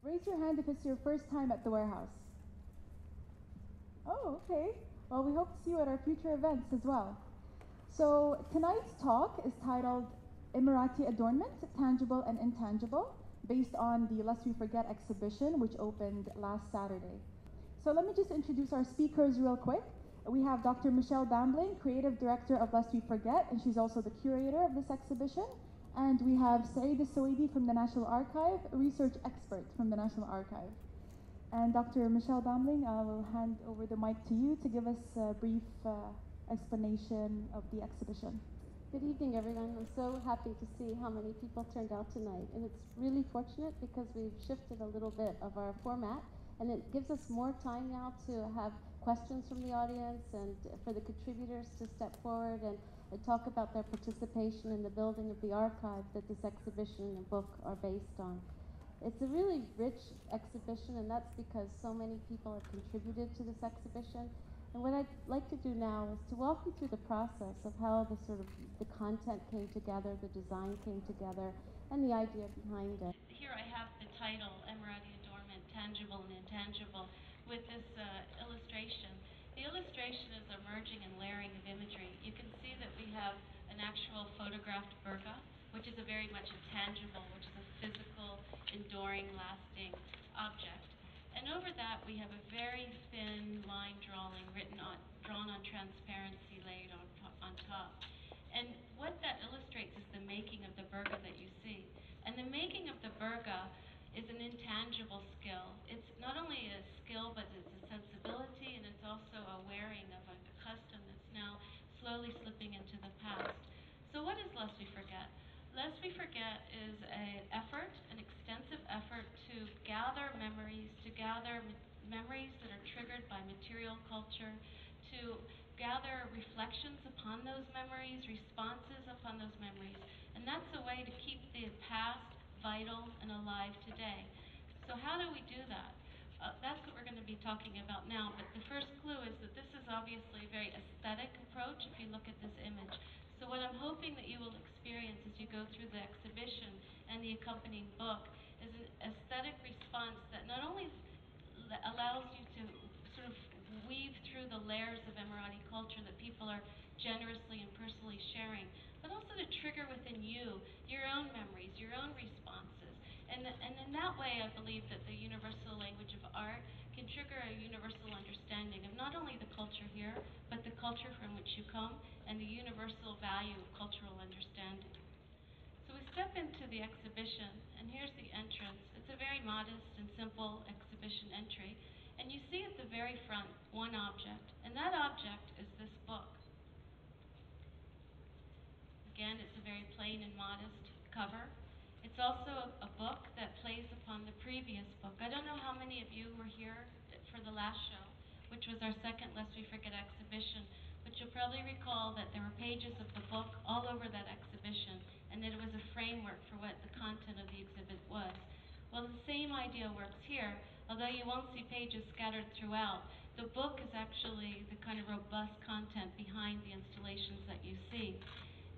Raise your hand if it's your first time at the warehouse. Oh, okay. Well, we hope to see you at our future events as well. So tonight's talk is titled Emirati Adornment, Tangible and Intangible, based on the Lest We Forget exhibition, which opened last Saturday. So let me just introduce our speakers real quick. We have Dr. Michele Bambling, Creative Director of Lest We Forget, and she's also the curator of this exhibition. And we have Saeed from the National Archive, a research expert from the National Archive. And Dr. Michele Bambling, I will hand over the mic to you to give us a brief explanation of the exhibition. Good evening, everyone. I'm so happy to see how many people turned out tonight. And it's really fortunate because we've shifted a little bit of our format, and it gives us more time now to have questions from the audience and for the contributors to step forward and talk about their participation in the building of the archive that this exhibition and book are based on. It's a really rich exhibition, and that's because so many people have contributed to this exhibition. And what I'd like to do now is to walk you through the process of how the content came together, the design came together, and the idea behind it. Here I have the title, Emirati Adornment, Tangible and Intangible, with this illustration. The illustration is a merging and layering of imagery. You can see that we have an actual photographed burqa, which is a very much a tangible, which is a physical, enduring, lasting object. And over that, we have a very thin line drawing drawn on transparency laid on top. And what that illustrates is the making of the burqa that you see. And the making of the burqa is an intangible skill. It's not only a skill, but it's a sensibility, and it's also a wearing of a custom that's now slowly slipping into the past. So what is Lest We Forget? Lest We Forget is an extensive effort to gather memories, memories that are triggered by material culture, to gather reflections upon those memories, responses upon those memories. And that's a way to keep the past vital and alive today. So how do we do that? That's what we're going to be talking about now, but the first clue is that this is obviously a very aesthetic approach if you look at this image. So what I'm hoping that you will experience as you go through the exhibition and the accompanying book is an aesthetic response that not only allows you to sort of weave through the layers of Emirati culture that people are generously and personally sharing, but also to trigger within you your own memories, your own responses. And in that way, I believe that the universal language of art can trigger a universal understanding of not only the culture here, but the culture from which you come and the universal value of cultural understanding. So we step into the exhibition, and here's the entrance. It's a very modest and simple exhibition entry. And you see at the very front one object, and that object is this book. Again, it's a very plain and modest cover. It's also a book that plays upon the previous book. I don't know how many of you were here for the last show, which was our second Lest We Forget exhibition, but you'll probably recall that there were pages of the book all over that exhibition, and that it was a framework for what the content of the exhibit was. Well, the same idea works here, although you won't see pages scattered throughout. The book is actually the kind of robust content behind the installations that you see.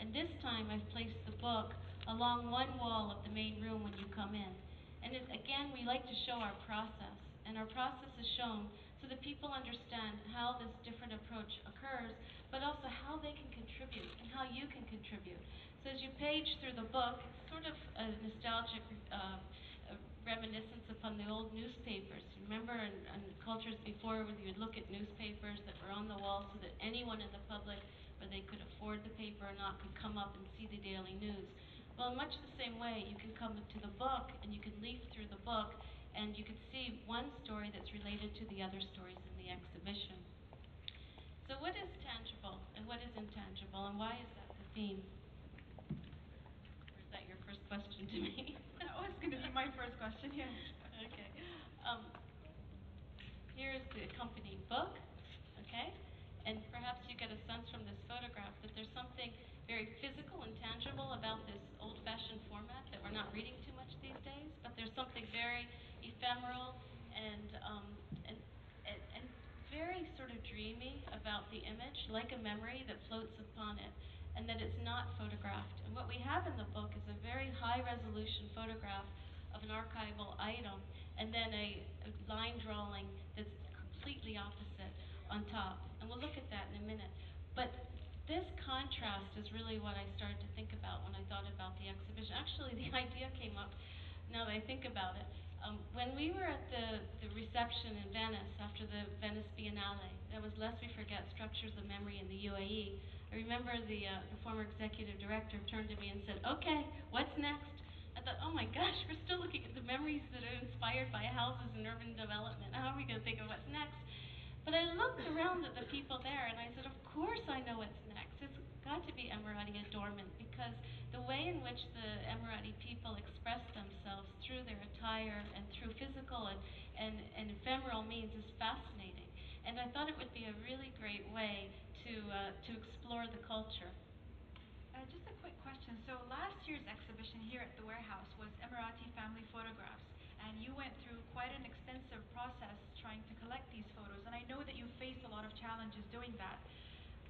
And this time I've placed the book along one wall of the main room when you come in. And again, we like to show our process. And our process is shown so that people understand how this different approach occurs, but also how they can contribute and how you can contribute. So as you page through the book, it's sort of a nostalgic reminiscence upon the old newspapers. Remember in cultures before when you would look at newspapers that were on the wall so that anyone in the public, whether they could afford the paper or not, could come up and see the daily news. Well, in much the same way, you can come to the book and you can leaf through the book and you can see one story that's related to the other stories in the exhibition. So what is tangible and what is intangible, and why is that the theme? Or is that your first question to me? That was going to be my first question, yes. Okay. Here's the accompanying book, okay? And perhaps you get a sense from this photograph that there's something very physical and tangible about this old-fashioned format that we're not reading too much these days, but there's something very ephemeral and very sort of dreamy about the image, like a memory that floats upon it, and that it's not photographed. And what we have in the book is a very high-resolution photograph of an archival item, and then a line drawing that's completely opposite on top. And we'll look at that in a minute. But this contrast is really what I started to think about when I thought about the exhibition. Actually, the idea came up now that I think about it. When we were at the reception in Venice after the Venice Biennale, that was Lest We Forget Structures of Memory in the UAE, I remember the former executive director turned to me and said, "Okay, what's next?" I thought, oh my gosh, we're still looking at the memories that are inspired by houses and urban development. How are we going to think of what's next? But I looked around at the people there and I said, of course I know what's next. It's got to be Emirati Adornment, because the way in which the Emirati people express themselves through their attire and through physical and ephemeral means is fascinating. And I thought it would be a really great way to explore the culture. Just a quick question. So last year's exhibition here at the warehouse was Emirati family photographs, and you went through quite an extensive process trying to collect these photos, and I know that you faced a lot of challenges doing that.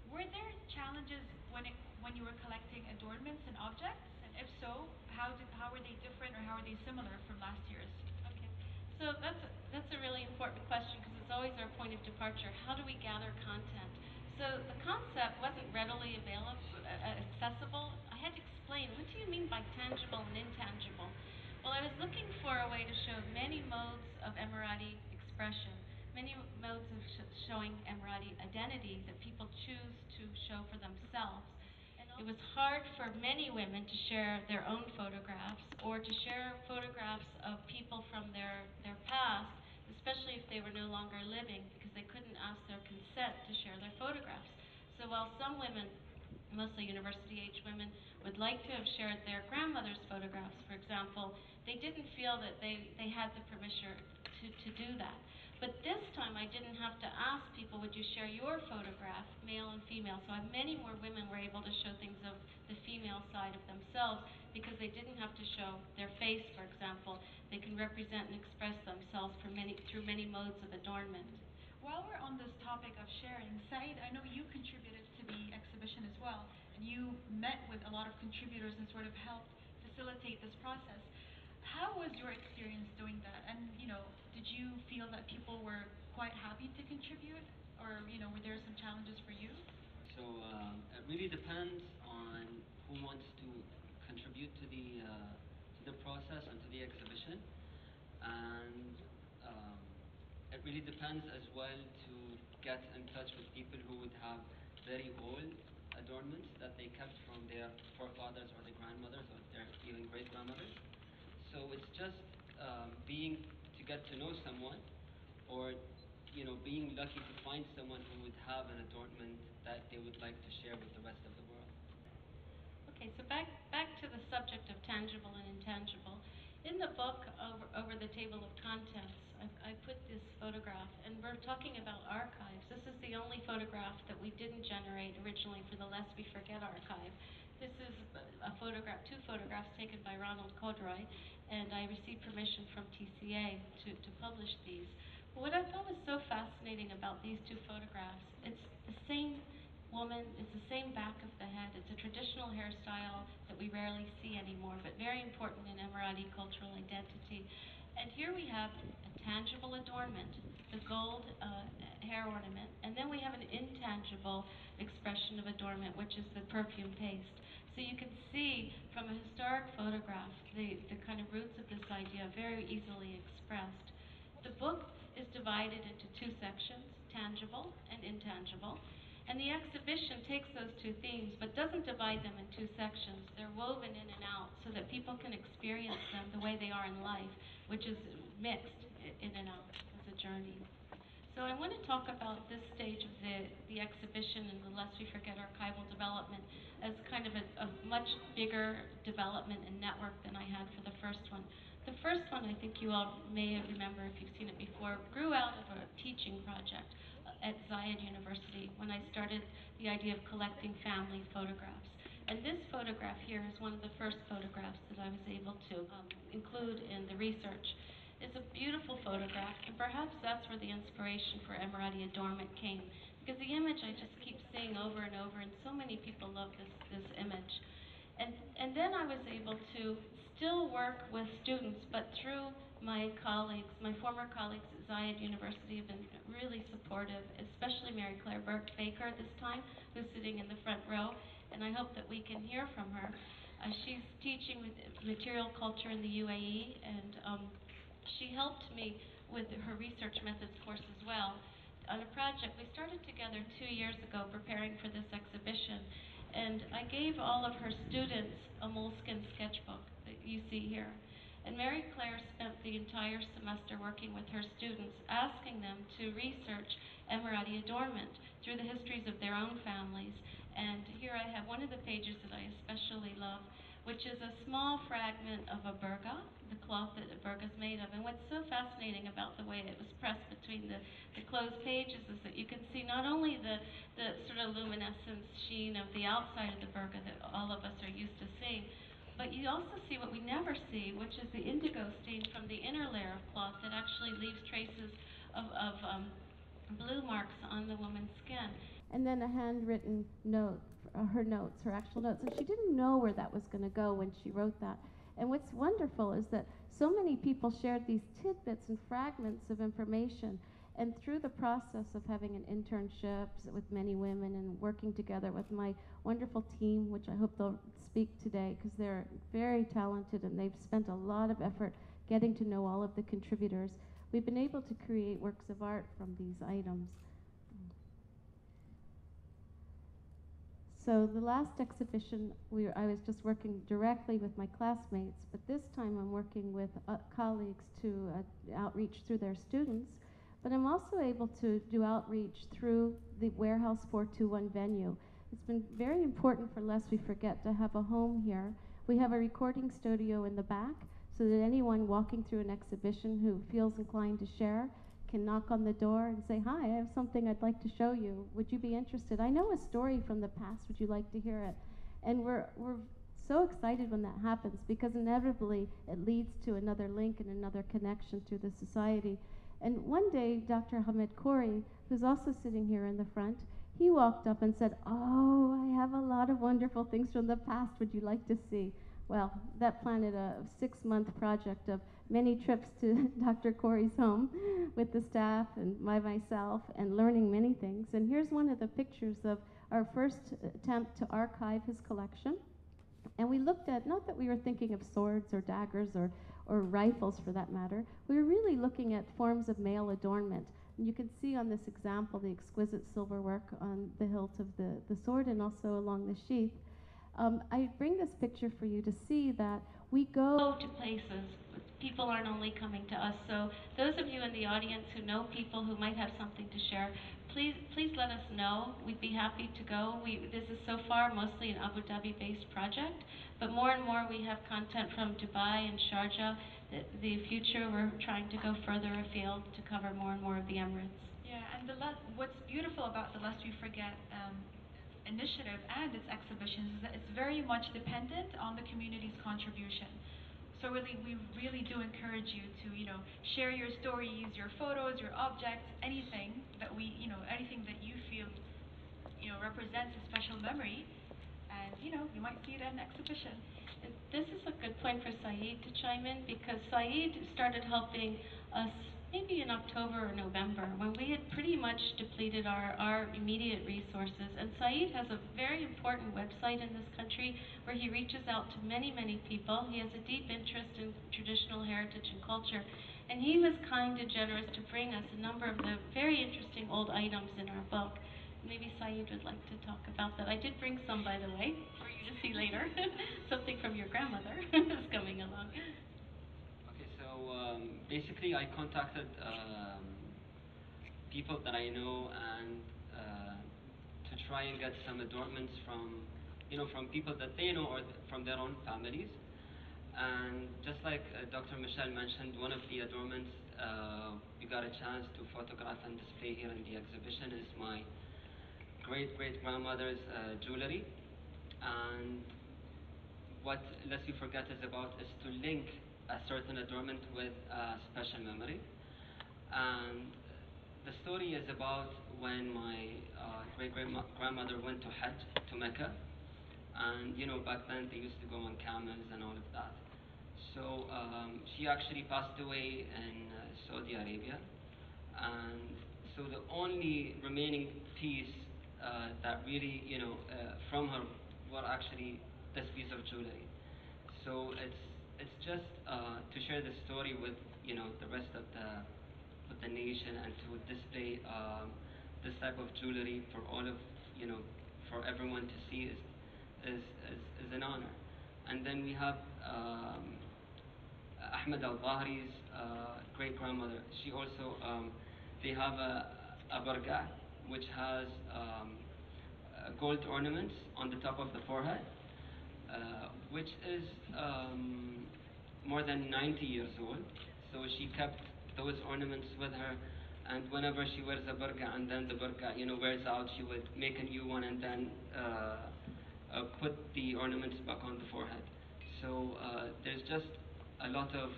Were there challenges when you were collecting adornments and objects? And if so, how were they different or how are they similar from last year's? Okay, so that's a really important question, because it's always our point of departure. How do we gather content? So the concept wasn't readily accessible. I had to explain, what do you mean by tangible and intangible? Well, I was looking for a way to show many modes of Emirati expression, many modes of showing Emirati identity that people choose to show for themselves. It was hard for many women to share their own photographs or to share photographs of people from their past, especially if they were no longer living, because they couldn't ask their consent to share their photographs. So while some women, mostly university-age women, would like to have shared their grandmother's photographs, for example, they didn't feel that they had the permission to do that. But this time I didn't have to ask people, would you share your photograph, male and female? So many more women were able to show things of the female side of themselves, because they didn't have to show their face, for example. They can represent and express themselves through many modes of adornment. While we're on this topic of sharing, Saeed, I know you contributed to the exhibition as well, and you met with a lot of contributors and sort of helped facilitate this process. How was your experience doing that? And, did you feel that people were quite happy to contribute? Or, were there some challenges for you? So it really depends on who wants to contribute to the process and to the exhibition. And it really depends as well to get in touch with people who would have very old adornments that they kept from their forefathers or their grandmothers or their even great-grandmothers. So it's just to get to know someone, or being lucky to find someone who would have an adornment that they would like to share with the rest of the world. Okay, so back to the subject of tangible and intangible. In the book, over the table of contents, I put this photograph, and we're talking about archives. This is the only photograph that we didn't generate originally for the Lest We Forget archive. This is two photographs taken by Ronald Kodroy, and I received permission from TCA to publish these. But what I thought was so fascinating about these two photographs, it's the same woman, it's the same back of the head, it's a traditional hairstyle that we rarely see anymore, but very important in Emirati cultural identity. And here we have a tangible adornment, the gold hair ornament, and then we have an intangible expression of adornment, which is the perfume paste. So you can see from a historic photograph the kind of roots of this idea very easily expressed. The book is divided into two sections, tangible and intangible. And the exhibition takes those two themes, but doesn't divide them in two sections. They're woven in and out so that people can experience them the way they are in life, which is mixed in and out as a journey. So I want to talk about this stage of the exhibition and the Lest We Forget archival development as kind of a much bigger development and network than I had for the first one. The first one, I think you all may remember if you've seen it before, grew out of a teaching project at Zayed University when I started the idea of collecting family photographs. And this photograph here is one of the first photographs that I was able to include in the research. It's a beautiful photograph, and perhaps that's where the inspiration for Emirati Adornment came, because the image I just keep seeing over and over, and so many people love this image. And then I was able to still work with students, but through my colleagues, my former colleagues at Zayed University have been really supportive, especially Mary Claire Baker this time, who's sitting in the front row, and I hope that we can hear from her. She's teaching with material culture in the UAE, and she helped me with her research methods course as well on a project we started together 2 years ago preparing for this exhibition. And I gave all of her students a moleskin sketchbook that you see here. And Mary Claire spent the entire semester working with her students, asking them to research Emirati adornment through the histories of their own families. And here I have one of the pages that I especially love, which is a small fragment of a burqa, the cloth that a burqa is made of. And what's so fascinating about the way it was pressed between the closed pages is that you can see not only the sort of luminescence sheen of the outside of the burqa that all of us are used to seeing, but you also see what we never see, which is the indigo stain from the inner layer of cloth that actually leaves traces of blue marks on the woman's skin. And then a handwritten note, her notes, her actual notes. And she didn't know where that was going to go when she wrote that. And what's wonderful is that so many people shared these tidbits and fragments of information. And through the process of having an internship with many women and working together with my wonderful team, which I hope they'll speak today because they're very talented and they've spent a lot of effort getting to know all of the contributors, we've been able to create works of art from these items. So the last exhibition, I was just working directly with my classmates, but this time I'm working with colleagues to outreach through their students. But I'm also able to do outreach through the Warehouse 421 venue. It's been very important for Lest We Forget to have a home here. We have a recording studio in the back so that anyone walking through an exhibition who feels inclined to share can knock on the door and say, "Hi, I have something I'd like to show you. Would you be interested? I know a story from the past. Would you like to hear it?" And we're so excited when that happens because inevitably it leads to another link and another connection through the society. And one day, Dr. Hamid Khoury, who's also sitting here in the front, he walked up and said, "Oh, I have a lot of wonderful things from the past. Would you like to see?" Well, that planted a 6-month project of many trips to Dr. Khoury's home with the staff and myself and learning many things. And here's one of the pictures of our first attempt to archive his collection. And we looked at, not that we were thinking of swords or daggers or rifles for that matter, we were really looking at forms of male adornment. And you can see on this example the exquisite silver work on the hilt of the sword and also along the sheath. I bring this picture for you to see that we go to places. People aren't only coming to us. So those of you in the audience who know people who might have something to share, please let us know. We'd be happy to go. This is so far mostly an Abu Dhabi-based project, but more and more we have content from Dubai and Sharjah. The future, we're trying to go further afield to cover more and more of the Emirates. Yeah, and what's beautiful about the Lest We Forget initiative and its exhibitions is that it's very much dependent on the community's contribution. So we really do encourage you to, share your stories, your photos, your objects, anything that anything that you feel, represents a special memory, and you might see it at an exhibition. And this is a good point for Saeed to chime in because Saeed started helping us maybe in October or November when we had pretty much depleted our immediate resources. And Saeed has a very important website in this country where he reaches out to many, many people. He has a deep interest in traditional heritage and culture. And he was kind and generous to bring us a number of the very interesting old items in our book. Maybe Saeed would like to talk about that. I did bring some, by the way, for you to see later. Something from your grandmother is coming along. Okay, so basically I contacted people that I know and to try and get some adornments from, from people that they know or from their own families. And just like Dr. Michele mentioned, one of the adornments we got a chance to photograph and display here in the exhibition is my great-great-grandmother's jewelry. And what Lest We Forget is about is to link a certain adornment with a special memory. And the story is about when my great-great-grandmother went to Hajj, to Mecca. And back then they used to go on camels and all of that. So she actually passed away in Saudi Arabia, and so the only remaining piece that really, from her were actually this piece of jewelry. So it's just to share the story with the rest of the nation, and to display this type of jewelry for all of for everyone to see is an honor. And then we have Ahmed al-Bahri's great grandmother. She also they have a burqa which has gold ornaments on the top of the forehead, which is more than 90 years old. So she kept those ornaments with her, and whenever she wears a burqa and then the burqa wears out, she would make a new one and then put the ornaments back on the forehead. So there's just a lot of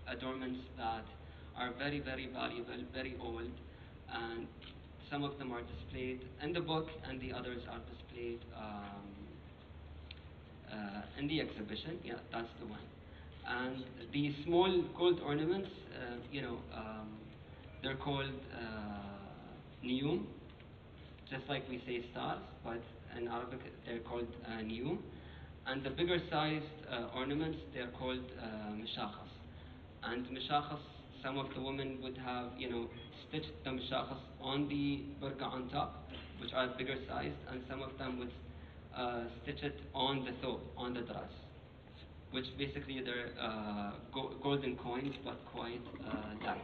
adornments that are very, very valuable, very old, and some of them are displayed in the book, and the others are displayed in the exhibition. Yeah, that's the one. And the small gold ornaments, they're called niyum, just like we say stars, but in Arabic they're called niyum. And the bigger sized ornaments, they're called mishakhas. And mishakhas, some of the women would have, stitched the mishakhas on the burqa on top, which are bigger sized, and some of them would stitch it on the thobe, on the dress, which basically they're golden coins, but quite light.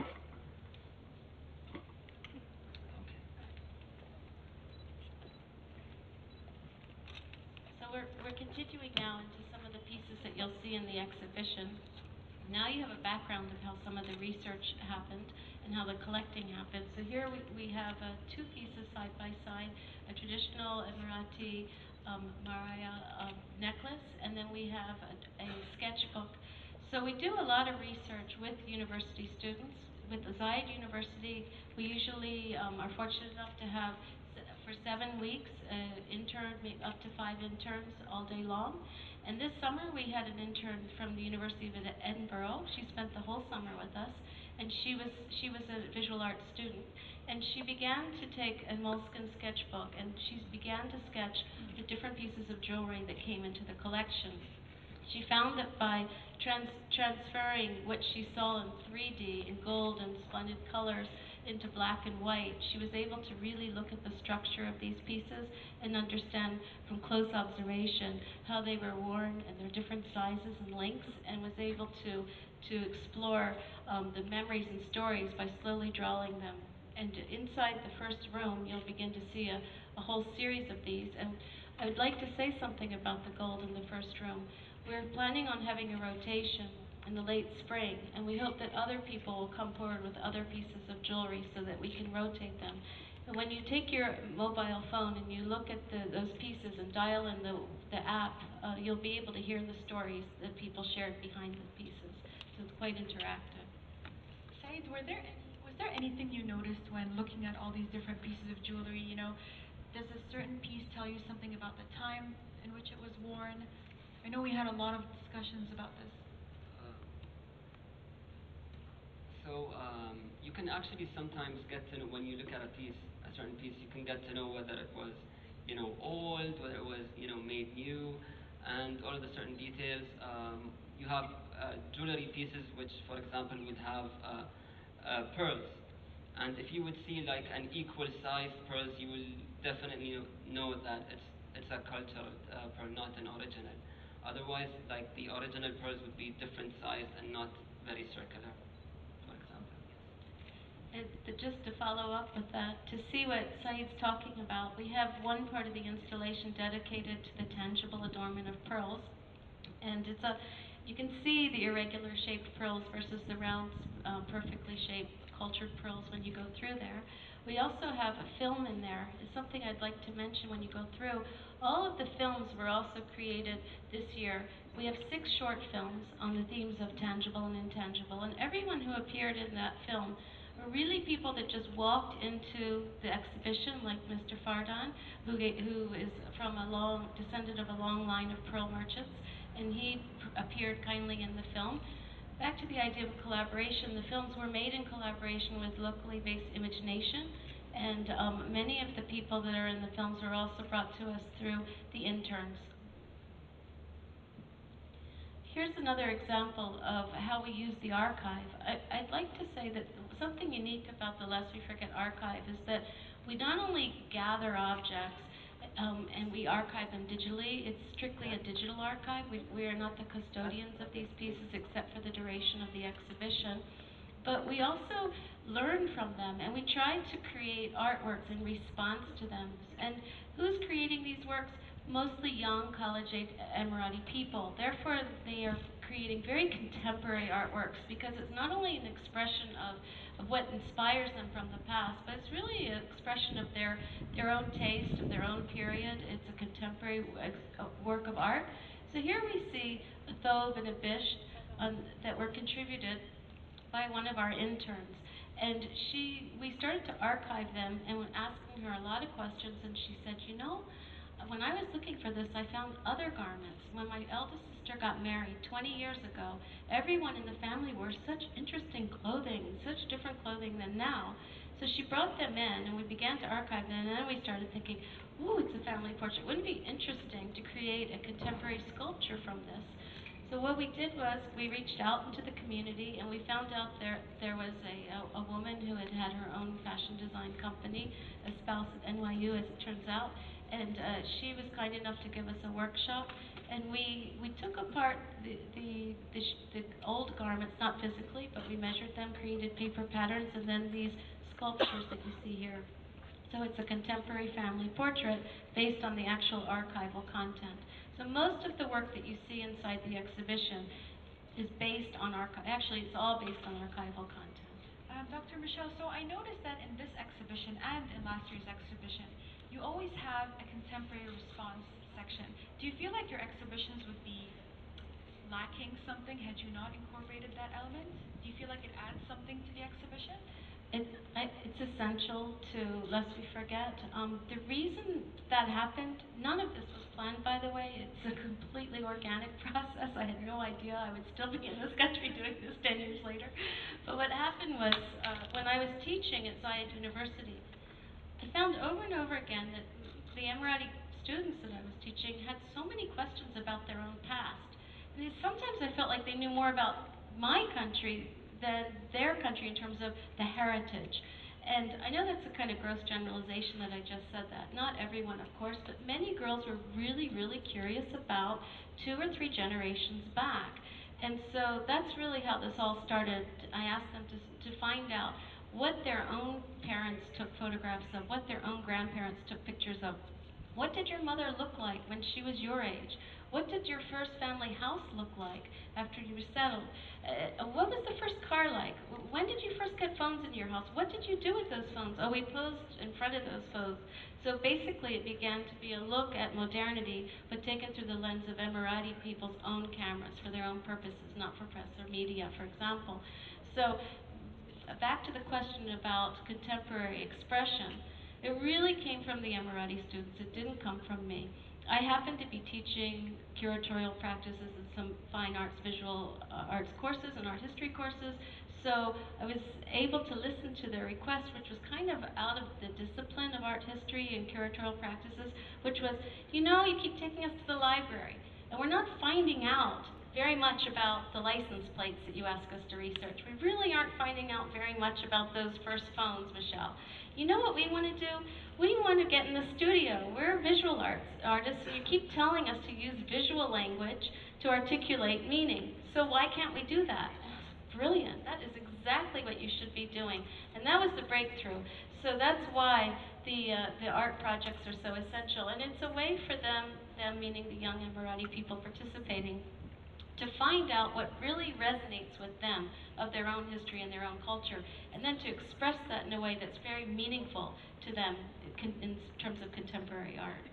So we're continuing now into some of the pieces that you'll see in the exhibition. Now you have a background of how some of the research happened and how the collecting happened. So here we have two pieces side by side, a traditional Emirati Maraya necklace, and then we have a sketchbook. So we do a lot of research with university students. With the Zayed University, we usually are fortunate enough to have for 7 weeks intern, up to 5 interns all day long. And this summer we had an intern from the University of Edinburgh. She spent the whole summer with us, and she was a visual arts student. And she began to take a moleskin sketchbook, and she began to sketch the different pieces of jewelry that came into the collection. She found that by transferring what she saw in 3D, in gold and splendid colors, into black and white, she was able to really look at the structure of these pieces and understand from close observation how they were worn and their different sizes and lengths, and was able to explore the memories and stories by slowly drawing them. And inside the first room, you'll begin to see a whole series of these. And I would like to say something about the gold in the first room. We're planning on having a rotation in the late spring, and we hope that other people will come forward with other pieces of jewelry so that we can rotate them. And when you take your mobile phone and you look at those pieces and dial in the app, you'll be able to hear the stories that people shared behind the pieces. So it's quite interactive. Saeed, was there anything you noticed when looking at all these different pieces of jewelry? Does a certain piece tell you something about the time in which it was worn? I know we had a lot of discussions about this. So you can actually sometimes get to know, when you look at a certain piece, you can get to know whether it was, old, whether it was, made new, and all of the certain details. You have jewelry pieces which, for example, would have pearls, and if you would see like an equal sized pearls, you will definitely know that it's a cultural pearl, not an original. Otherwise, like the original pearls would be different sized and not very circular, for example. Just to follow up with that, to see what Saeed's talking about, we have one part of the installation dedicated to the tangible adornment of pearls, and you can see the irregular shaped pearls versus the round, perfectly shaped cultured pearls when you go through there. We also have a film in there. It's something I'd like to mention when you go through. All of the films were also created this year. We have 6 short films on the themes of tangible and intangible, and everyone who appeared in that film were really people that just walked into the exhibition, like Mr. Fardan, who is from a descendant of a long line of pearl merchants, and he appeared kindly in the film. Back to the idea of collaboration, the films were made in collaboration with locally based Imagination, and many of the people that are in the films were also brought to us through the interns. Here's another example of how we use the archive. I'd like to say that something unique about the Lest We Forget archive is that we not only gather objects and we archive them digitally. It's strictly a digital archive. We are not the custodians of these pieces except for the duration of the exhibition. But we also learn from them, and we try to create artworks in response to them. And who's creating these works? Mostly young, college-age Emirati people. Therefore, they are creating very contemporary artworks because it's not only an expression of what inspires them from the past, but it's really an expression of their own taste, of their own period. It's a contemporary work of art. So here we see a thobe and a bisht that were contributed by one of our interns. And we started to archive them and were asking her a lot of questions, and she said, you know, when I was looking for this, I found other garments. When my eldest sister got married 20 years ago, everyone in the family wore such interesting clothing, such different clothing than now. So she brought them in, and we began to archive them, and then we started thinking, ooh, it's a family portrait. Wouldn't it be interesting to create a contemporary sculpture from this? So what we did was we reached out into the community, and we found out there was a woman who had her own fashion design company, a spouse at NYU, as it turns out, and she was kind enough to give us a workshop. And we took apart the old garments, not physically, but we measured them, created paper patterns, and then these sculptures that you see here. So it's a contemporary family portrait based on the actual archival content. So most of the work that you see inside the exhibition is based on actually it's all based on archival content. Dr. Michele, so I noticed that in this exhibition and in last year's exhibition, you always have a contemporary response section. Do you feel like your exhibitions would be lacking something had you not incorporated that element? Do you feel like it adds something to the exhibition? It's essential to Lest We Forget. The reason that happened, none of this was planned, by the way. It's a completely organic process. I had no idea I would still be in this country doing this 10 years later. But what happened was, when I was teaching at Zayed University, I found over and over again that the Emirati students that I was teaching had so many questions about their own past. And sometimes I felt like they knew more about my country than their country in terms of the heritage. And I know that's a kind of gross generalization that I just said that. Not everyone, of course, but many girls were really, really curious about 2 or 3 generations back. And so that's really how this all started. I asked them to find out what their own parents took photographs of, what their own grandparents took pictures of. What did your mother look like when she was your age? What did your first family house look like after you were settled? What was the first car like? When did you first get phones in your house? What did you do with those phones? Oh, we posed in front of those phones. So basically it began to be a look at modernity, but taken through the lens of Emirati people's own cameras for their own purposes, not for press or media, for example. So back to the question about contemporary expression, it really came from the Emirati students. It didn't come from me. I happened to be teaching curatorial practices and some fine arts, visual arts courses and art history courses, so I was able to listen to their request, which was kind of out of the discipline of art history and curatorial practices, which was, you know, you keep taking us to the library, and we're not finding out very much about the license plates that you ask us to research. We really aren't finding out very much about those first phones, Michele. You know what we want to do? We want to get in the studio. We're visual artists, and you keep telling us to use visual language to articulate meaning. So why can't we do that? Brilliant. That is exactly what you should be doing. And that was the breakthrough. So that's why the art projects are so essential. And it's a way for them meaning the young Emirati people participating, to find out what really resonates with them of their own history and their own culture, and then to express that in a way that's very meaningful to them in terms of contemporary art.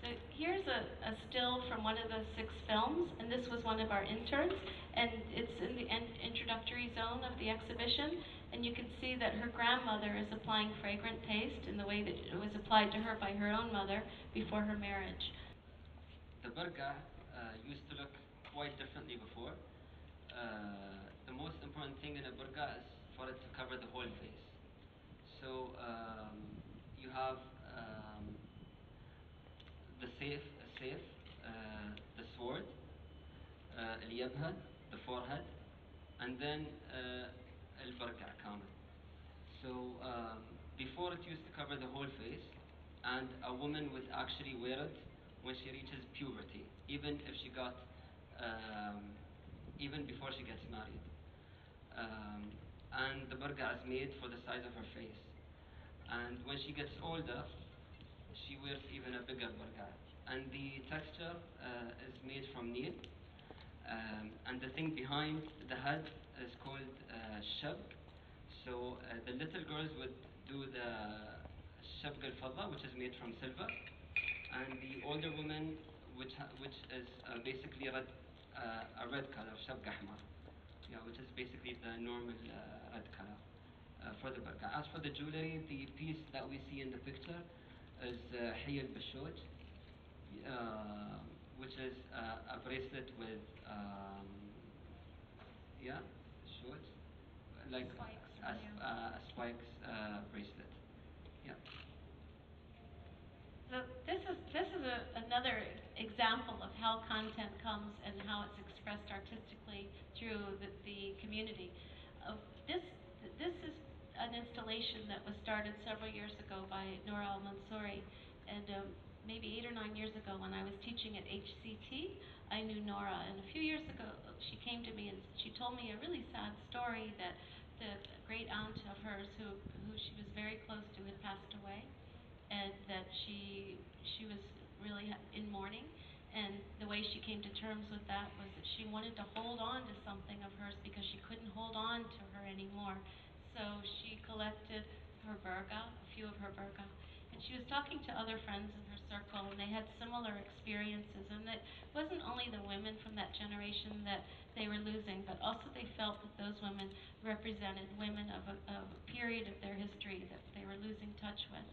So here's a still from one of the 6 films, and this was one of our interns, and it's in the introductory zone of the exhibition, and you can see that her grandmother is applying fragrant paste in the way that it was applied to her by her own mother before her marriage. the burqa used to look quite differently before. The most important thing in a burqa is for it to cover the whole face. So you have the saif, the sword, al-yabha, the forehead, and then al-burqa kamil. So before it used to cover the whole face, and a woman would actually wear it when she reaches puberty, even if she got, even before she gets married. And the burqa is made for the size of her face. And when she gets older, she wears even a bigger burqa. And the texture is made from Nil. And the thing behind the head is called shab. So the little girls would do the shab al-fadda, which is made from silver. And the older woman, which is basically a red color, shab ahmar. Yeah, which is basically the normal red color for the burqa. As for the jewelry, the piece that we see in the picture is hiyal bashoj, which is a bracelet with shoj, like a spikes bracelet. Yeah. So this is another example of how content comes and how it's expressed artistically through the community. This is an installation that was started several years ago by Noura al-Mansouri, and maybe 8 or 9 years ago when I was teaching at HCT, I knew Noura, and a few years ago she came to me and she told me a really sad story that the great aunt of hers who she was very close to had passed away, and that she was really in mourning, and the way she came to terms with that was that she wanted to hold on to something of hers because she couldn't hold on to her anymore. So she collected her burqa, a few of her burqa, and she was talking to other friends in her circle, and they had similar experiences, and it wasn't only the women from that generation that they were losing, but also they felt that those women represented women of a period of their history that they were losing touch with.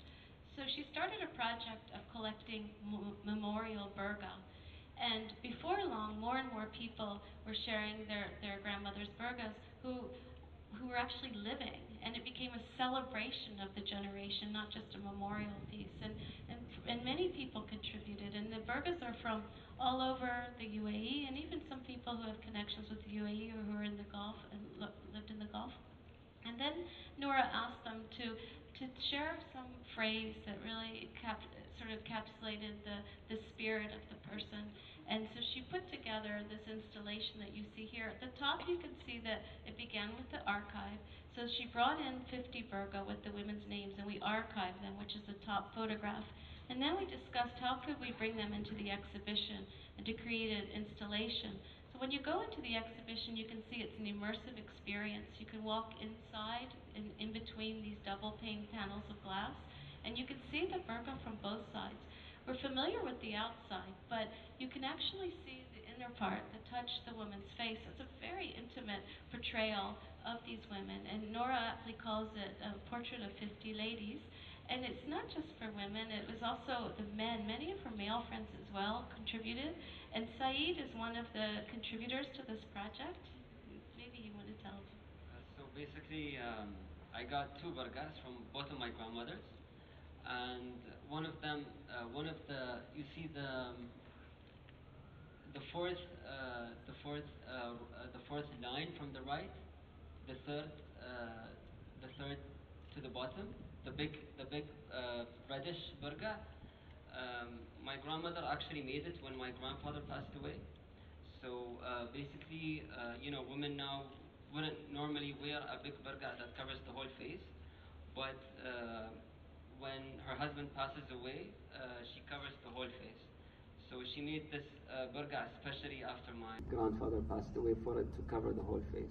So she started a project of collecting memorial burqa. And before long, more and more people were sharing their grandmother's burqas who were actually living. And it became a celebration of the generation, not just a memorial piece. And many people contributed. And the burqas are from all over the UAE, and even some people who have connections with the UAE or who are in the Gulf and lived in the Gulf. And then Noura asked them to share some phrase that really sort of encapsulated the spirit of the person. And so she put together this installation that you see here. At the top you can see that it began with the archive. So she brought in 50 burqa with the women's names, and we archived them, which is the top photograph. And then we discussed how could we bring them into the exhibition and to create an installation. So when you go into the exhibition, you can see it's an immersive experience. You can walk inside in between these double pane panels of glass, and you can see the burqa from both sides. We're familiar with the outside, but you can actually see the inner part that touched the woman's face. It's a very intimate portrayal of these women, and Noura aptly calls it a portrait of 50 ladies. And it's not just for women, it was also the men. Many of her male friends as well contributed. And Saeed is one of the contributors to this project. Maybe you want to tell them. So basically, I got 2 burqas from both of my grandmothers. And one of them, you see the fourth line from the right, the third to the bottom, the big reddish burqa. My grandmother actually made it when my grandfather passed away. So basically, women now wouldn't normally wear a big burqa that covers the whole face, but when her husband passes away, she covers the whole face. So she made this burqa especially after my grandfather passed away, for it to cover the whole face.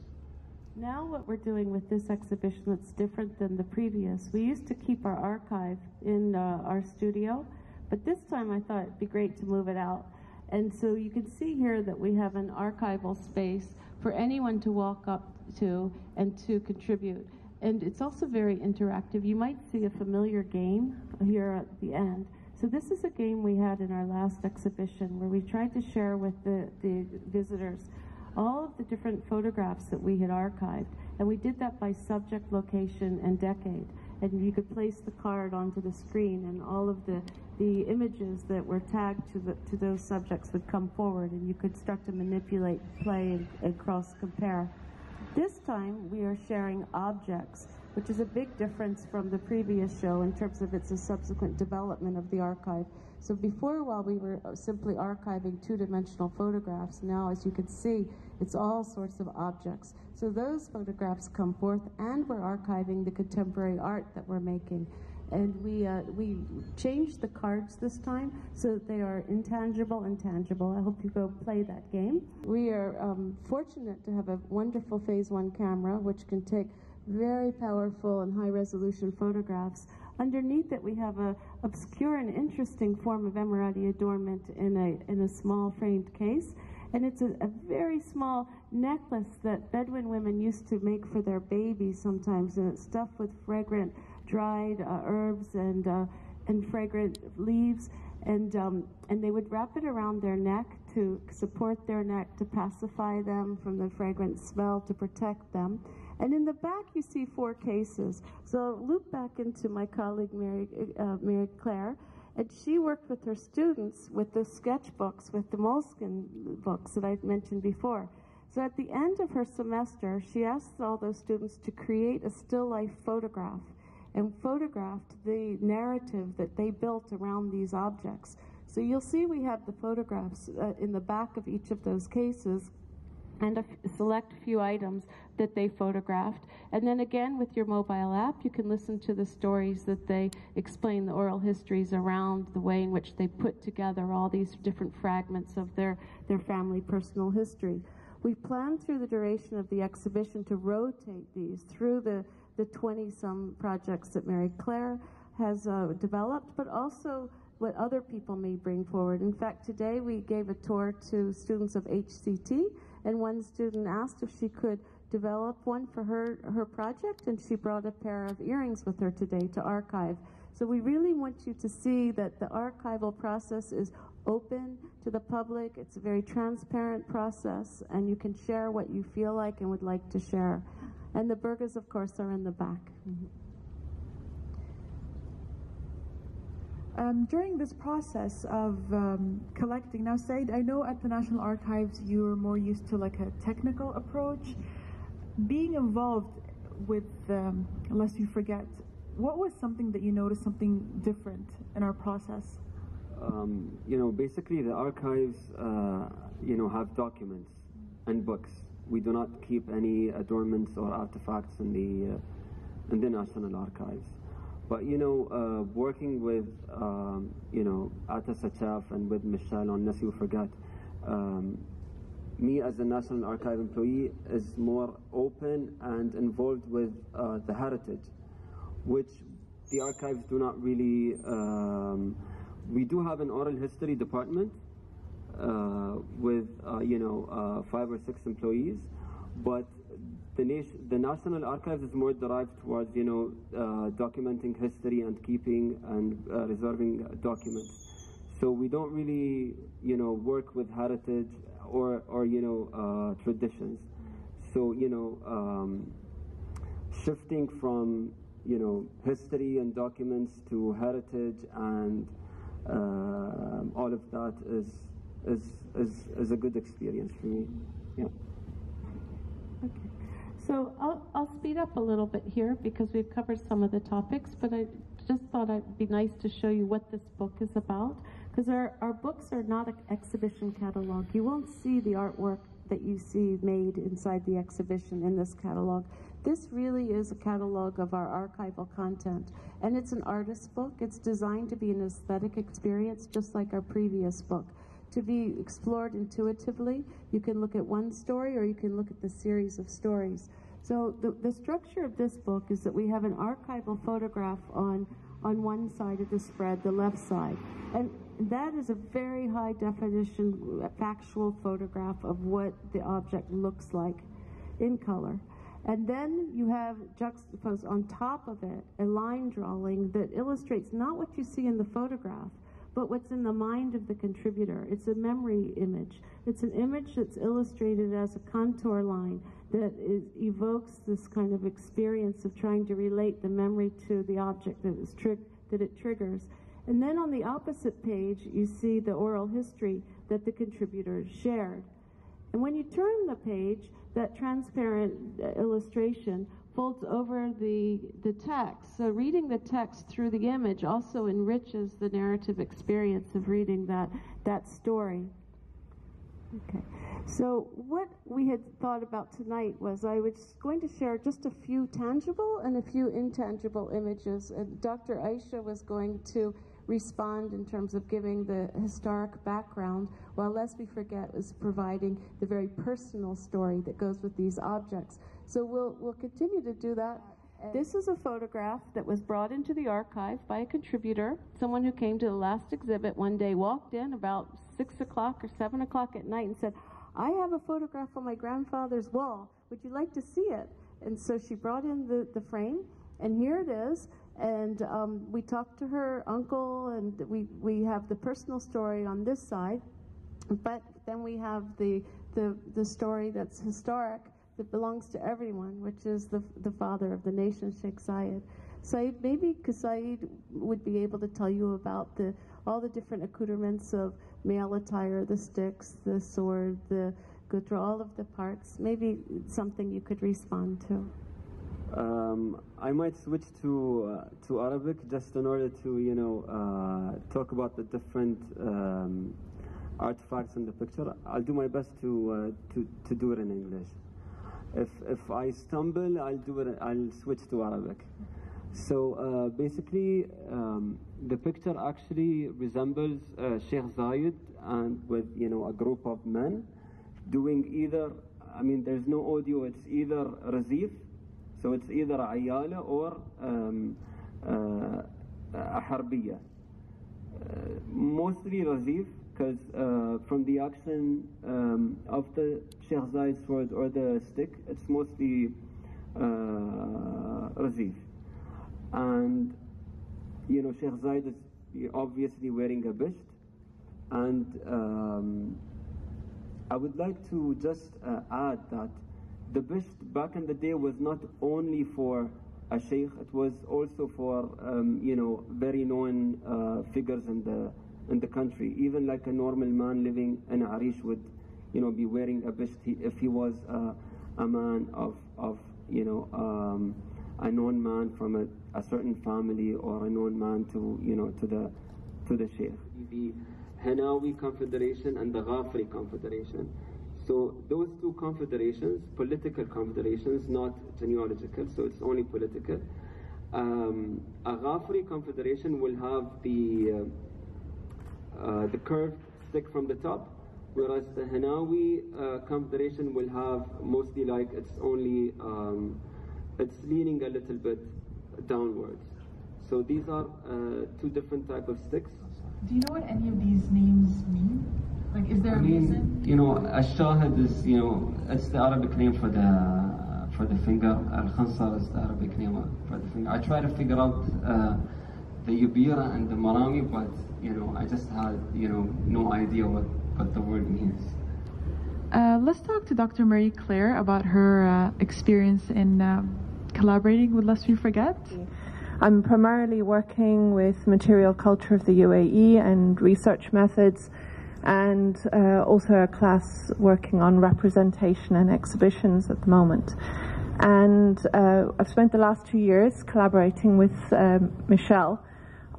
Now what we're doing with this exhibition that's different than the previous, we used to keep our archive in our studio, but this time I thought it'd be great to move it out. And so you can see here that we have an archival space for anyone to walk up to and to contribute. And it's also very interactive. You might see a familiar game here at the end. So this is a game we had in our last exhibition where we tried to share with the visitors all of the different photographs that we had archived. And we did that by subject, location, and decade. And you could place the card onto the screen, and all of the images that were tagged to those subjects would come forward, and you could start to manipulate, play, and cross-compare. This time we are sharing objects, which is a big difference from the previous show in terms of its subsequent development of the archive. So before, while we were simply archiving two-dimensional photographs, now, as you can see, it's all sorts of objects. So those photographs come forth, and we're archiving the contemporary art that we're making. And we changed the cards this time so that they are intangible and tangible. I hope you go play that game. We are fortunate to have a wonderful Phase 1 camera, which can take very powerful and high-resolution photographs. Underneath it, we have a obscure and interesting form of Emirati adornment in a small framed case. And it's a very small necklace that Bedouin women used to make for their babies sometimes, and it's stuffed with fragrant dried herbs and fragrant leaves, and they would wrap it around their neck to support their neck, to pacify them from the fragrant smell, to protect them. And in the back you see 4 cases. So loop back into my colleague Mary Claire, and she worked with her students with the sketchbooks, with the moleskin books that I've mentioned before. So at the end of her semester, she asked all those students to create a still life photograph, and photographed the narrative that they built around these objects. So you'll see we have the photographs in the back of each of those cases, and a select few items that they photographed. And then again, with your mobile app, you can listen to the stories that they explain, the oral histories around the way in which they put together all these different fragments of their family personal history. We plan through the duration of the exhibition to rotate these through the 20-some projects that Mary Claire has developed, but also what other people may bring forward. In fact, today we gave a tour to students of HCT, and one student asked if she could develop one for her project, and she brought a pair of earrings with her today to archive. So we really want you to see that the archival process is open to the public. It's a very transparent process, and you can share what you feel like and would like to share. And the burgers, of course, are in the back. During this process of collecting, now Said, I know at the National Archives you're more used to like a technical approach. Being involved with Lest You Forget, what was something that you noticed something different in our process? You know, basically the archives, you know, have documents and books. We do not keep any adornments or artifacts in the National Archives. But you know, working with you know, أستاذة and with Michele on Lest You Forget, me as a National Archive employee is more open and involved with the heritage, which the archives do not really. We do have an oral history department with you know, 5 or 6 employees, but the National Archives is more derived towards, you know, documenting history and keeping and reserving documents. So we don't really, you know, work with heritage or you know, traditions. So, you know, shifting from, you know, history and documents to heritage and all of that is a good experience for me. Yeah. Okay. So I'll speed up a little bit here because we've covered some of the topics, but I just thought it'd be nice to show you what this book is about, because our books are not an exhibition catalog. You won't see the artwork that you see made inside the exhibition in this catalog. This really is a catalog of our archival content, and it's an artist's book. It's designed to be an aesthetic experience, just like our previous book. To be explored intuitively, you can look at one story or you can look at the series of stories. So the structure of this book is that we have an archival photograph on one side of the spread, the left side. And that is a very high definition, factual photograph of what the object looks like in color. And then you have juxtaposed on top of it a line drawing that illustrates not what you see in the photograph, but what's in the mind of the contributor. It's a memory image. It's an image that's illustrated as a contour line that evokes this kind of experience of trying to relate the memory to the object that it triggers. And then on the opposite page, you see the oral history that the contributor shared. And when you turn the page, that transparent illustration folds over the text. So reading the text through the image also enriches the narrative experience of reading that story. Okay, so what we had thought about tonight was I was going to share just a few tangible and a few intangible images, and Dr. Aisha was going to respond in terms of giving the historic background, while Lest We Forget was providing the very personal story that goes with these objects. So we'll continue to do that. This is a photograph that was brought into the archive by a contributor, someone who came to the last exhibit one day, walked in about 6 o'clock or 7 o'clock at night and said, "I have a photograph on my grandfather's wall. Would you like to see it?" And so she brought in the frame, and here it is. And we talked to her uncle, and we have the personal story on this side, but then we have the story that's historic, that belongs to everyone, which is the father of the nation, Sheikh Zayed. Saeed, maybe Saeed would be able to tell you about all the different accoutrements of male attire, the sticks, the sword, the gutra, all of the parts. Maybe something you could respond to. I might switch to Arabic just in order to talk about the different artifacts in the picture. I'll do my best to do it in English. If I stumble, I'll switch to Arabic. So basically, the picture actually resembles Sheikh Zayed and with a group of men doing either. I mean, there's no audio. It's either razif. So it's either ayala or a harbiya. Mostly razif, because from the action of the Sheikh Zayed sword or the stick, it's mostly razif. And Sheikh Zayed is obviously wearing a bisht. And I would like to just add that the bisht back in the day was not only for a sheikh, it was also for very known figures in the country. Even like a normal man living in Arish would be wearing a bisht if he was a man of a known man from a certain family, or a known man to the sheikh. The Hanawi Confederation and the Ghafri Confederation. So those two confederations, political confederations, not genealogical, so it's only political. A Ghafri confederation will have the curved stick from the top, whereas the Hanawi confederation will have mostly like it's only, it's leaning a little bit downwards. So these are two different types of sticks. Do you know what any of these names mean? Like, is there a reason? Al-Shahid is, it's the Arabic name for the finger. Al-Khansar is the Arabic name for the finger. I try to figure out the Yubira and the Marami, but, I just had, no idea what the word means. Let's talk to Dr. Marie Claire about her experience in collaborating with Lest We Forget. I'm primarily working with material culture of the UAE and research methods, and also a class working on representation and exhibitions at the moment. And I've spent the last 2 years collaborating with Michele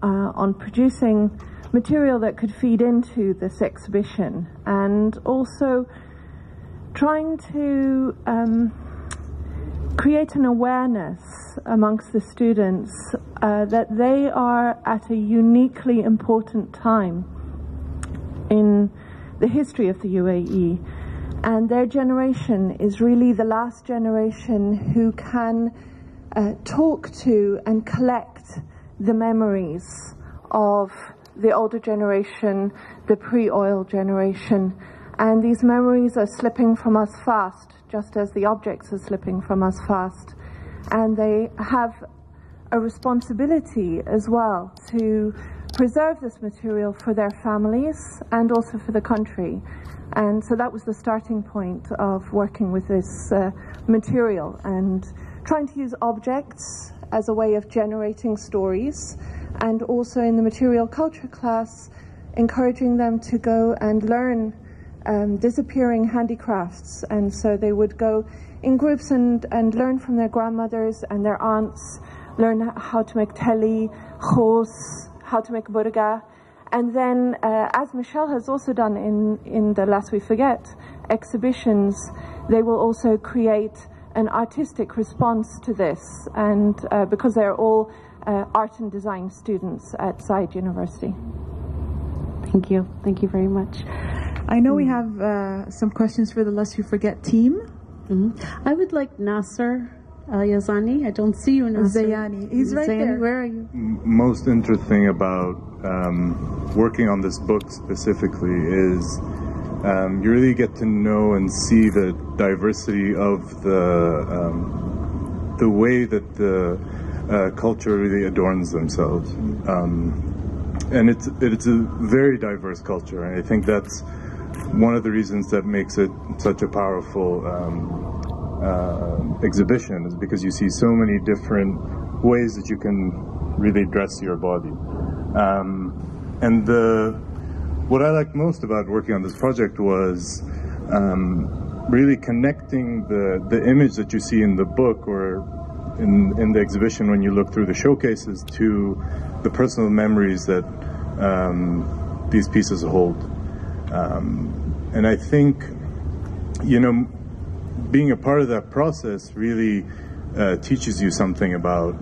on producing material that could feed into this exhibition, and also trying to create an awareness amongst the students that they are at a uniquely important time in the history of the UAE, and their generation is really the last generation who can talk to and collect the memories of the older generation, the pre-oil generation, and these memories are slipping from us fast, just as the objects are slipping from us fast, and they have a responsibility as well to preserve this material for their families and also for the country. And so that was the starting point of working with this material and trying to use objects as a way of generating stories, and also in the material culture class encouraging them to go and learn disappearing handicrafts. And so they would go in groups and learn from their grandmothers and their aunts, learn how to make telly, khos, how to make burga. And then, as Michele has also done in the Last We Forget exhibitions, they will also create an artistic response to this, and because they're all art and design students at Zayed University. Thank you very much. I know we have some questions for the Lest We Forget team. I would like Nasser Yazani. I don't see you, Nasser. Zayani. He's right there. Where are you? Most interesting about working on this book specifically is you really get to know and see the diversity of the way that the culture really adorns themselves. And it's a very diverse culture, and I think that's one of the reasons that makes it such a powerful exhibition, is because you see so many different ways that you can really dress your body. And what I liked most about working on this project was really connecting the image that you see in the book or in the exhibition when you look through the showcases to the personal memories that these pieces hold. And I think, you know, being a part of that process really teaches you something about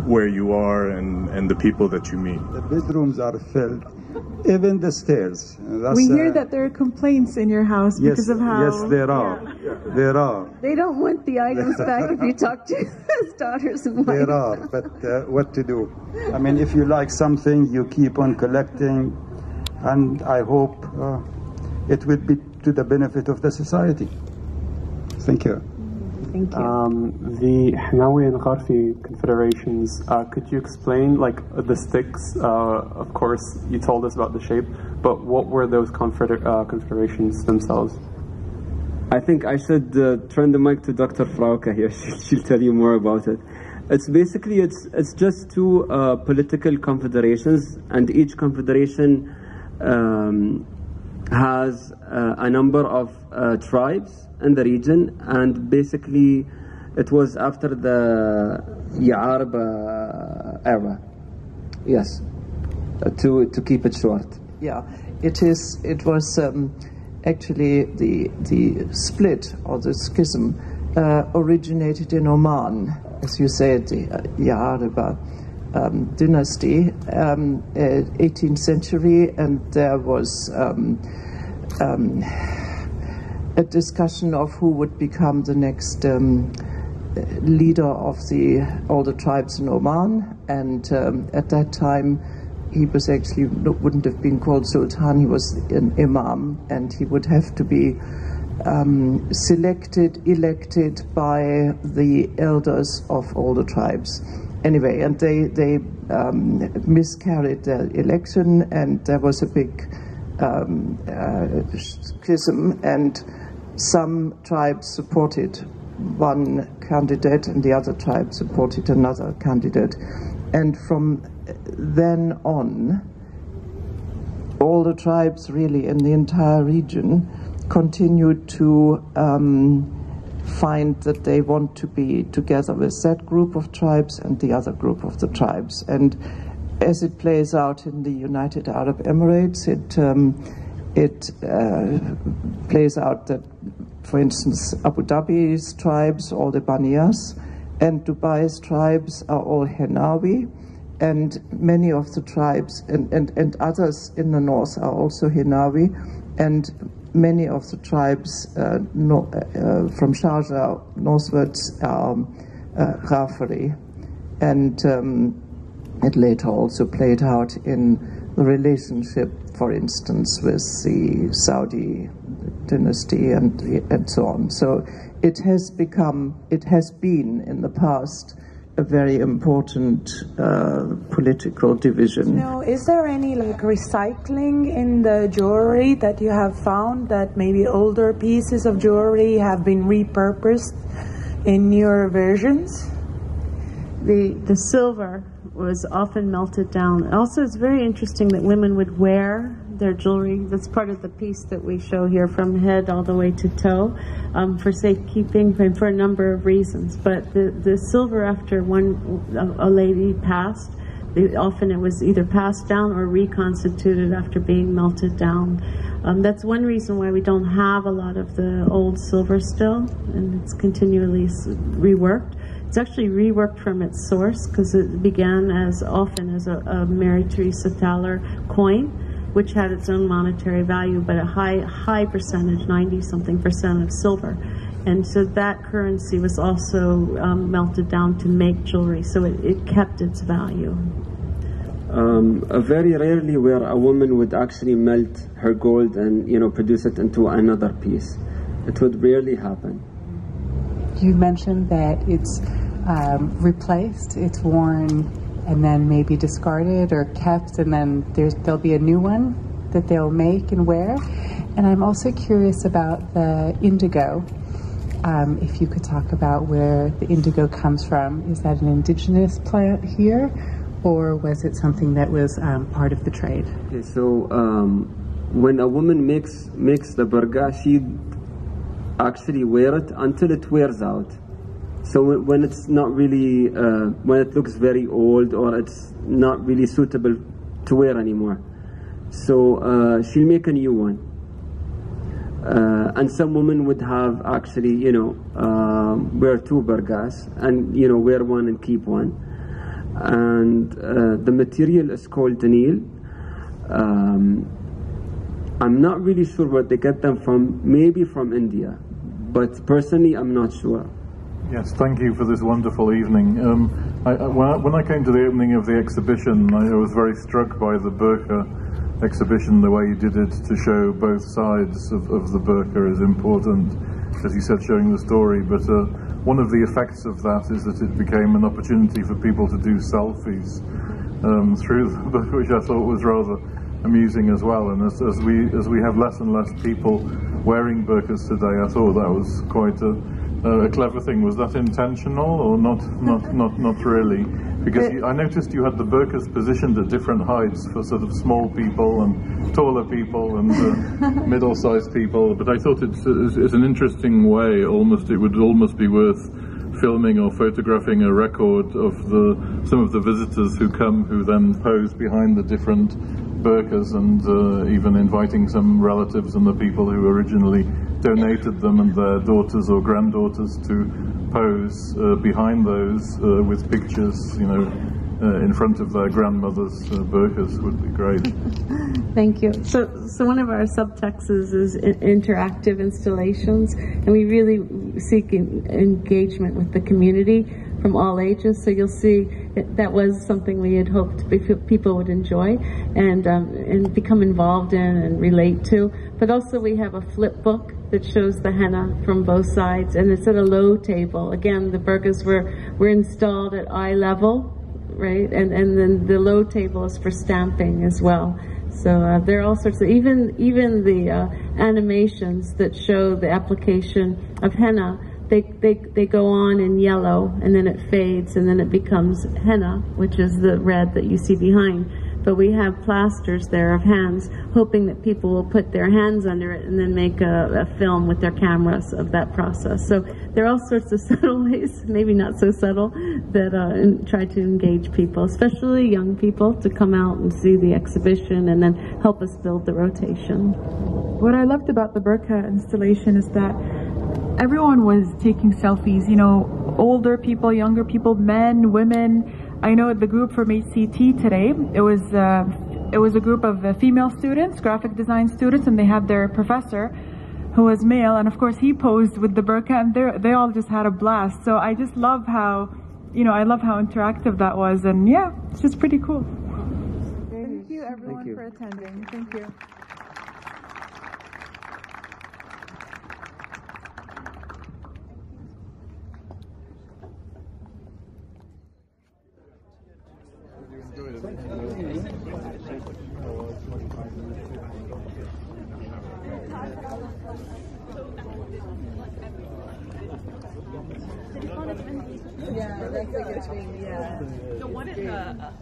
where you are and the people that you meet. The bedrooms are filled, even the stairs. We hear that there are complaints in your house because of how... Yes, there are. Yeah. There are. They don't want the items back if you talk to his daughters and wives. There are, but what to do? I mean, if you like something, you keep on collecting, and I hope it will be to the benefit of the society. Thank you. Thank you. The Hamawi and Gharfi confederations, could you explain, like, the sticks? Of course, you told us about the shape, but what were those confederations themselves? I think I should turn the mic to Dr. Frauke here. She'll tell you more about it. It's basically, it's just two political confederations, and each confederation has a number of tribes in the region, and basically it was after the Ya'arib era. Yes, to keep it short. Yeah, it was actually the split or the schism originated in Oman, as you said, the Ya'arib dynasty, 18th century, and there was a discussion of who would become the next leader of all the tribes in Oman, and at that time he was actually wouldn't have been called Sultan, he was an Imam, and he would have to be elected by the elders of all the tribes. Anyway, and they miscarried the election, and there was a big schism, and some tribes supported one candidate and the other tribe supported another candidate. And from then on, all the tribes really in the entire region continued to find that they want to be together with that group of tribes and the other group of the tribes. And as it plays out in the United Arab Emirates, it plays out that, for instance, Abu Dhabi's tribes, all the Baniyas, and Dubai's tribes are all Henawi, and many of the tribes and others in the north are also Henawi, and many of the tribes from Sharjah northwards are Ghafari. And it later also played out in the relationship, for instance, with the Saudi dynasty and so on. So it has been in the past a very important political division. Now, is there any like recycling in the jewelry that you have found, that maybe older pieces of jewelry have been repurposed in newer versions? The silver was often melted down. Also, it's very interesting that women would wear their jewelry. That's part of the piece that we show here, from head all the way to toe, for safekeeping and for a number of reasons. But the silver, after a lady passed, often it was either passed down or reconstituted after being melted down. That's one reason why we don't have a lot of the old silver still, and it's continually reworked. It's actually reworked from its source, because it began as a Mary Teresa thaler coin, which had its own monetary value, but a high percentage, 90-something% of silver. And so that currency was also melted down to make jewelry, so it kept its value. Very rarely where a woman would actually melt her gold and, produce it into another piece. It would rarely happen. You mentioned that it's replaced, it's worn, and then maybe discarded or kept, and then there'll be a new one that they'll make and wear. And I'm also curious about the indigo. If you could talk about where the indigo comes from. Is that an indigenous plant here, or was it something that was part of the trade? Okay, so when a woman makes the burqa, she actually wear it until it wears out. So when it's not really, when it looks very old, or it's not really suitable to wear anymore, so she'll make a new one. And some women would have actually, wear two burqas, and wear one and keep one. And the material is called denil. I'm not really sure where they get them from, maybe from India, but personally I'm not sure. Yes, thank you for this wonderful evening. When I came to the opening of the exhibition, I was very struck by the burqa exhibition. The way you did it to show both sides of the burqa is important, as you said, showing the story. But one of the effects of that is that it became an opportunity for people to do selfies through the book, which I thought was rather amusing as well. And as we have less and less people wearing burqas today, I thought that was quite a clever thing. Was that intentional or not really? Because I noticed you had the burqas positioned at different heights for sort of small people and taller people and middle-sized people. But I thought it's an interesting way. It would almost be worth filming or photographing a record of some of the visitors who come, who then pose behind the different burqas, and even inviting some relatives and the people who originally donated them and their daughters or granddaughters to pose behind those with pictures, in front of their grandmother's burqas would be great. Thank you. So one of our subtexts is interactive installations, and we really seek engagement with the community from all ages. So you'll see that was something we had hoped people would enjoy and become involved in and relate to. But also we have a flip book that shows the henna from both sides, and it's at a low table. Again, the burqas were installed at eye level, right? And then the low table is for stamping as well. So there are all sorts of, even the animations that show the application of henna, they go on in yellow, and then it fades, and then it becomes henna, which is the red that you see behind. But we have plasters there of hands, hoping that people will put their hands under it and then make a film with their cameras of that process. So there are all sorts of subtle ways, maybe not so subtle, that try to engage people, especially young people, to come out and see the exhibition and then help us build the rotation. What I loved about the burqa installation is that everyone was taking selfies, older people, younger people, men, women. I know the group from HCT today, it was a group of female students, graphic design students, and they had their professor who was male, and of course he posed with the burqa, and they all just had a blast. So I just love how, I love how interactive that was, and yeah, it's just pretty cool. Thank you everyone for attending. Thank you. Yeah, that's a good thing. Yeah. So what is a